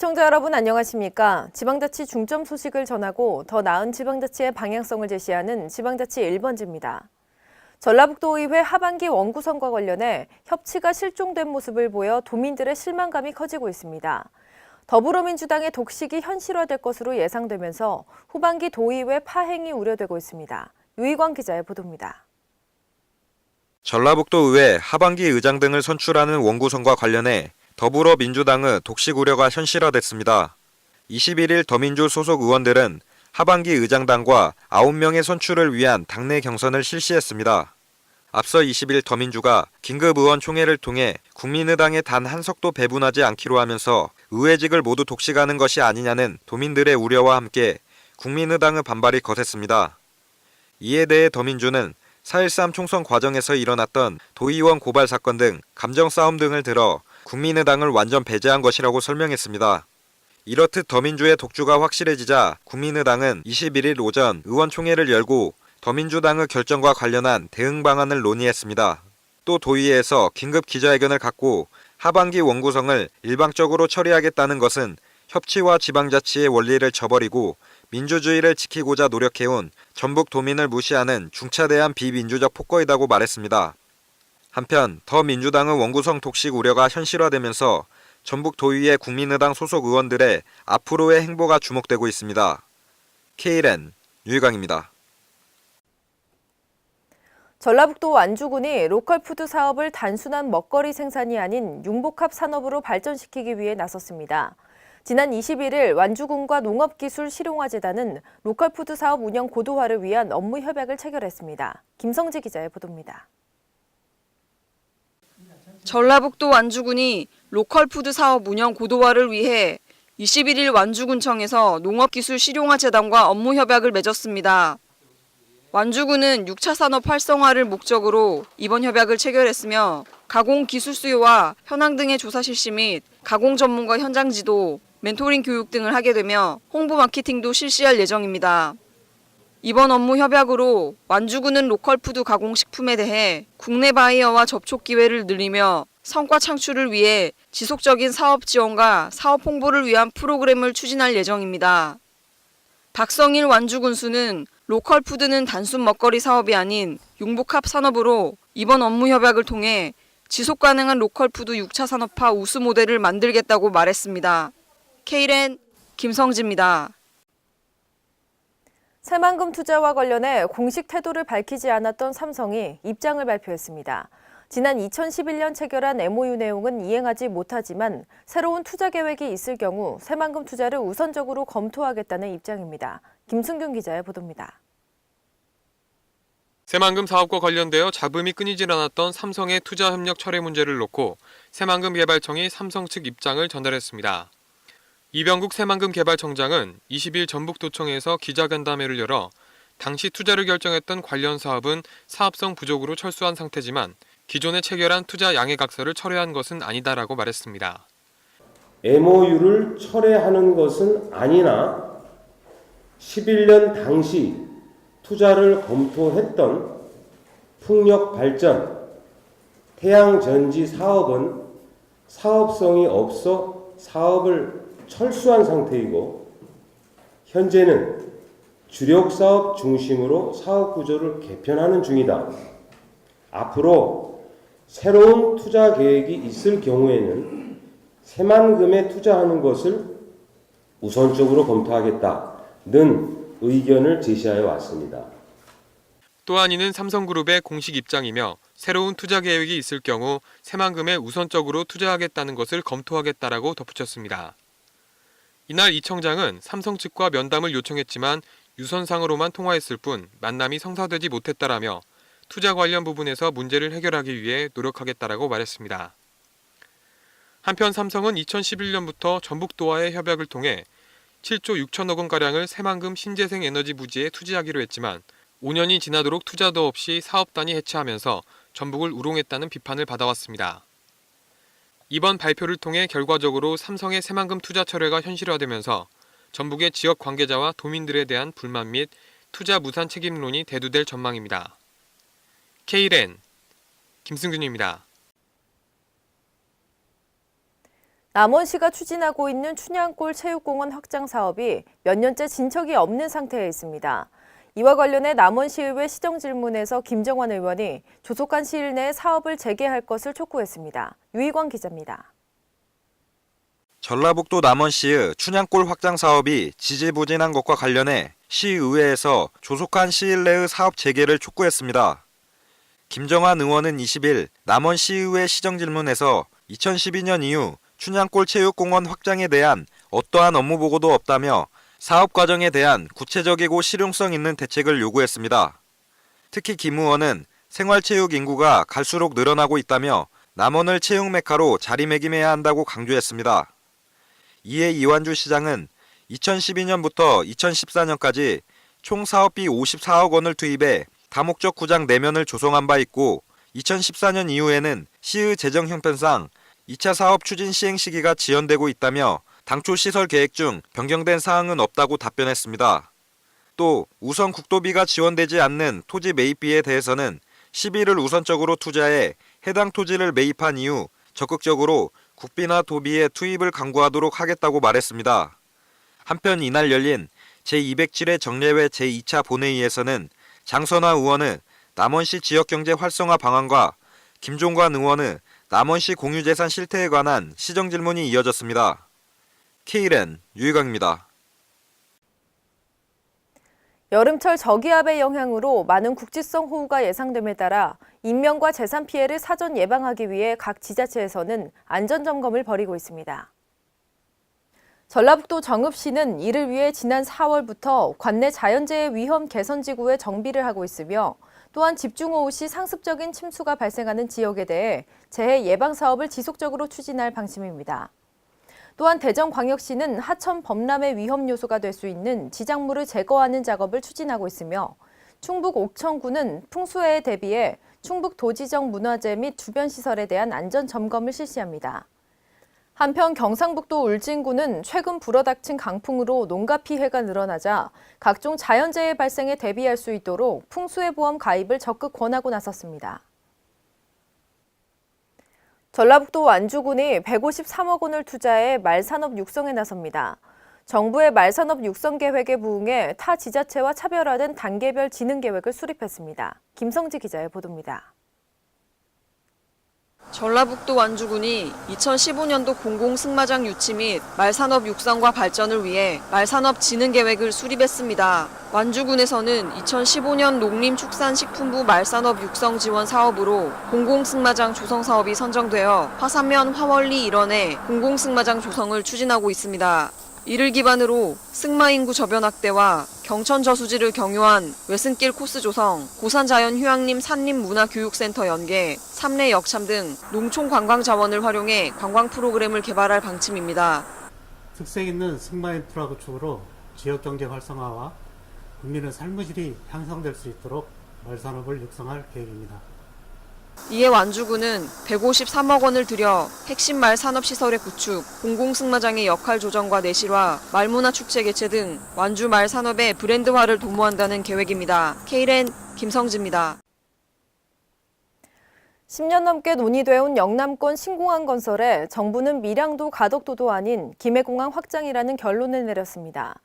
시청자 여러분 안녕하십니까? 지방자치 중점 소식을 전하고 더 나은 지방자치의 방향성을 제시하는 지방자치 1번지입니다. 전라북도의회 하반기 원구성과 관련해 협치가 실종된 모습을 보여 도민들의 실망감이 커지고 있습니다. 더불어민주당의 독식이 현실화될 것으로 예상되면서 후반기 도의회 파행이 우려되고 있습니다. 유희광 기자의 보도입니다. 전라북도의회 하반기 의장 등을 선출하는 원구성과 관련해 더불어민주당의 독식 우려가 현실화됐습니다. 21일 더민주 소속 의원들은 하반기 의장단과 9명의 선출을 위한 당내 경선을 실시했습니다. 앞서 20일 더민주가 긴급의원 총회를 통해 국민의당에 단 한 석도 배분하지 않기로 하면서 의회직을 모두 독식하는 것이 아니냐는 도민들의 우려와 함께 국민의당의 반발이 거셌습니다. 이에 대해 더민주는 4.13 총선 과정에서 일어났던 도의원 고발 사건 등 감정 싸움 등을 들어 국민의당을 완전 배제한 것이라고 설명했습니다. 이렇듯 더민주의 독주가 확실해지자 국민의당은 21일 오전 의원총회를 열고 더민주당의 결정과 관련한 대응 방안을 논의했습니다. 또 도의회에서 긴급 기자회견을 갖고 하반기 원구성을 일방적으로 처리하겠다는 것은 협치와 지방자치의 원리를 저버리고 민주주의를 지키고자 노력해온 전북 도민을 무시하는 중차대한 비민주적 폭거이다고 말했습니다. 한편 더민주당의 원구성 독식 우려가 현실화되면서 전북 도의회 국민의당 소속 의원들의 앞으로의 행보가 주목되고 있습니다. KLN 유희광입니다. 전라북도 완주군이 로컬푸드 사업을 단순한 먹거리 생산이 아닌 융복합 산업으로 발전시키기 위해 나섰습니다. 지난 21일 완주군과 농업기술실용화재단은 로컬푸드 사업 운영 고도화를 위한 업무 협약을 체결했습니다. 김성지 기자의 보도입니다. 전라북도 완주군이 로컬푸드 사업 운영 고도화를 위해 21일 완주군청에서 농업기술실용화재단과 업무 협약을 맺었습니다. 완주군은 6차 산업 활성화를 목적으로 이번 협약을 체결했으며 가공 기술 수요와 현황 등의 조사 실시 및 가공 전문가 현장 지도, 멘토링 교육 등을 하게 되며 홍보 마케팅도 실시할 예정입니다. 이번 업무 협약으로 완주군은 로컬푸드 가공식품에 대해 국내 바이어와 접촉 기회를 늘리며 성과 창출을 위해 지속적인 사업 지원과 사업 홍보를 위한 프로그램을 추진할 예정입니다. 박성일 완주군수는 로컬푸드는 단순 먹거리 사업이 아닌 융복합 산업으로 이번 업무 협약을 통해 지속 가능한 로컬푸드 6차 산업화 우수 모델을 만들겠다고 말했습니다. KLN 김성지입니다. 새만금 투자와 관련해 공식 태도를 밝히지 않았던 삼성이 입장을 발표했습니다. 지난 2011년 체결한 MOU 내용은 이행하지 못하지만 새로운 투자 계획이 있을 경우 새만금 투자를 우선적으로 검토하겠다는 입장입니다. 김승균 기자의 보도입니다. 새만금 사업과 관련되어 잡음이 끊이질 않았던 삼성의 투자 협력 철회 문제를 놓고 새만금 개발청이 삼성 측 입장을 전달했습니다. 이병국 새만금 개발청장은 20일 전북도청에서 기자간담회를 열어 당시 투자를 결정했던 관련 사업은 사업성 부족으로 철수한 상태지만 기존에 체결한 투자 양해각서를 철회한 것은 아니다라고 말했습니다. MOU를 철회하는 것은 아니나 11년 당시 투자를 검토했던 풍력발전, 태양전지 사업은 사업성이 없어 사업을 철수한 상태이고 현재는 주력사업 중심으로 사업 구조를 개편하는 중이다. 앞으로 새로운 투자 계획이 있을 경우에는 새만금에 투자하는 것을 우선적으로 검토하겠다는 의견을 제시하여 왔습니다. 또한 이는 삼성그룹의 공식 입장이며 새로운 투자 계획이 있을 경우 새만금에 우선적으로 투자하겠다는 것을 검토하겠다라고 덧붙였습니다. 이날 이 청장은 삼성 측과 면담을 요청했지만 유선상으로만 통화했을 뿐 만남이 성사되지 못했다라며 투자 관련 부분에서 문제를 해결하기 위해 노력하겠다라고 말했습니다. 한편 삼성은 2011년부터 전북도와의 협약을 통해 7조 6천억 원가량을 새만금 신재생 에너지 부지에 투자하기로 했지만 5년이 지나도록 투자도 없이 사업단이 해체하면서 전북을 우롱했다는 비판을 받아왔습니다. 이번 발표를 통해 결과적으로 삼성의 새만금 투자 철회가 현실화되면서 전북의 지역 관계자와 도민들에 대한 불만 및 투자 무산 책임론이 대두될 전망입니다. KLN 김승균입니다. 남원시가 추진하고 있는 춘향골 체육공원 확장 사업이 몇 년째 진척이 없는 상태에 있습니다. 이와 관련해 남원시의회 시정질문에서 김정환 의원이 조속한 시일 내에 사업을 재개할 것을 촉구했습니다. 유희광 기자입니다. 전라북도 남원시의 춘향골 확장 사업이 지지부진한 것과 관련해 시의회에서 조속한 시일 내의 사업 재개를 촉구했습니다. 김정환 의원은 20일 남원시의회 시정질문에서 2012년 이후 춘향골 체육공원 확장에 대한 어떠한 업무 보고도 없다며 사업 과정에 대한 구체적이고 실용성 있는 대책을 요구했습니다. 특히 김 의원은 생활체육 인구가 갈수록 늘어나고 있다며 남원을 체육 메카로 자리매김해야 한다고 강조했습니다. 이에 이완주 시장은 2012년부터 2014년까지 총 사업비 54억 원을 투입해 다목적 구장 4면을 조성한 바 있고 2014년 이후에는 시의 재정 형편상 2차 사업 추진 시행 시기가 지연되고 있다며 당초 시설 계획 중 변경된 사항은 없다고 답변했습니다. 또 우선 국도비가 지원되지 않는 토지 매입비에 대해서는 시비를 우선적으로 투자해 해당 토지를 매입한 이후 적극적으로 국비나 도비의 투입을 강구하도록 하겠다고 말했습니다. 한편 이날 열린 제207회 정례회 제2차 본회의에서는 장선화 의원의 남원시 지역경제 활성화 방안과 김종관 의원의 남원시 공유재산 실태에 관한 시정질문이 이어졌습니다. Kren 유희광입니다. 여름철 저기압의 영향으로 많은 국지성 호우가 예상됨에 따라 인명과 재산 피해를 사전 예방하기 위해 각 지자체에서는 안전점검을 벌이고 있습니다. 전라북도 정읍시는 이를 위해 지난 4월부터 관내 자연재해 위험 개선지구에 정비를 하고 있으며 또한 집중호우 시 상습적인 침수가 발생하는 지역에 대해 재해 예방 사업을 지속적으로 추진할 방침입니다. 또한 대전광역시는 하천 범람의 위험 요소가 될 수 있는 지작물을 제거하는 작업을 추진하고 있으며 충북 옥천군은 풍수해에 대비해 충북 도지정 문화재 및 주변 시설에 대한 안전 점검을 실시합니다. 한편 경상북도 울진군은 최근 불어닥친 강풍으로 농가 피해가 늘어나자 각종 자연재해 발생에 대비할 수 있도록 풍수해 보험 가입을 적극 권하고 나섰습니다. 전라북도 완주군이 153억 원을 투자해 말산업 육성에 나섭니다. 정부의 말산업 육성 계획에 부응해 타 지자체와 차별화된 단계별 진흥 계획을 수립했습니다. 김성지 기자의 보도입니다. 전라북도 완주군이 2015년도 공공승마장 유치 및 말산업 육성과 발전을 위해 말산업 진흥 계획을 수립했습니다. 완주군에서는 2015년 농림축산식품부 말산업 육성 지원 사업으로 공공승마장 조성 사업이 선정되어 화산면 화월리 일원에 공공승마장 조성을 추진하고 있습니다. 이를 기반으로 승마 인구 저변 확대와 경천 저수지를 경유한 외승길 코스 조성, 고산자연휴양림 산림문화교육센터 연계, 삼례 역참 등 농촌 관광 자원을 활용해 관광 프로그램을 개발할 방침입니다. 특색 있는 승마 인프라 구축으로 지역 경제 활성화와 국민의 삶의 질이 향상될 수 있도록 말산업을 육성할 계획입니다. 이에 완주군은 153억 원을 들여 핵심 말 산업시설의 구축, 공공승마장의 역할 조정과 내실화, 말문화축제 개최 등 완주 말 산업의 브랜드화를 도모한다는 계획입니다. Kren 김성지입니다. 10년 넘게 논의되어 영남권 신공항 건설에 정부는 밀양도 가덕도도 아닌 김해공항 확장이라는 결론을 내렸습니다.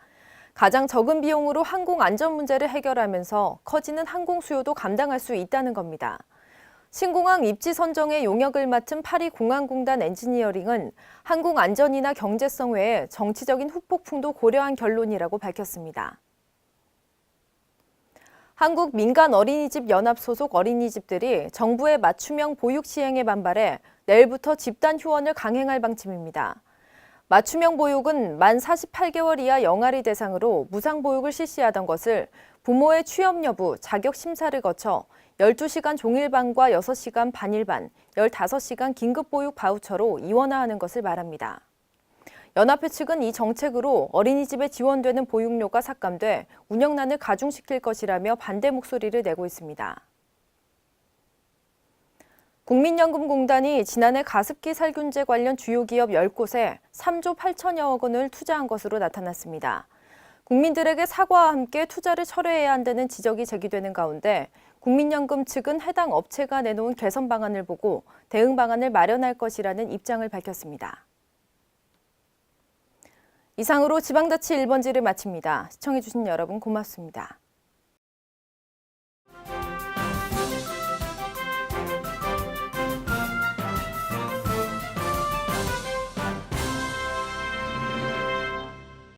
가장 적은 비용으로 항공 안전 문제를 해결하면서 커지는 항공 수요도 감당할 수 있다는 겁니다. 신공항 입지 선정의 용역을 맡은 파리공항공단 엔지니어링은 항공 안전이나 경제성 외에 정치적인 후폭풍도 고려한 결론이라고 밝혔습니다. 한국민간어린이집 연합 소속 어린이집들이 정부의 맞춤형 보육 시행에 반발해 내일부터 집단 휴원을 강행할 방침입니다. 맞춤형 보육은 만 48개월 이하 영아리 대상으로 무상보육을 실시하던 것을 부모의 취업 여부, 자격 심사를 거쳐 12시간 종일반과 6시간 반일반, 15시간 긴급보육 바우처로 이원화하는 것을 말합니다. 연합회 측은 이 정책으로 어린이집에 지원되는 보육료가 삭감돼 운영난을 가중시킬 것이라며 반대 목소리를 내고 있습니다. 국민연금공단이 지난해 가습기 살균제 관련 주요 기업 10곳에 3조 8천여억 원을 투자한 것으로 나타났습니다. 국민들에게 사과와 함께 투자를 철회해야 한다는 지적이 제기되는 가운데 국민연금 측은 해당 업체가 내놓은 개선 방안을 보고 대응 방안을 마련할 것이라는 입장을 밝혔습니다. 이상으로 지방자치 1번지를 마칩니다. 시청해주신 여러분 고맙습니다.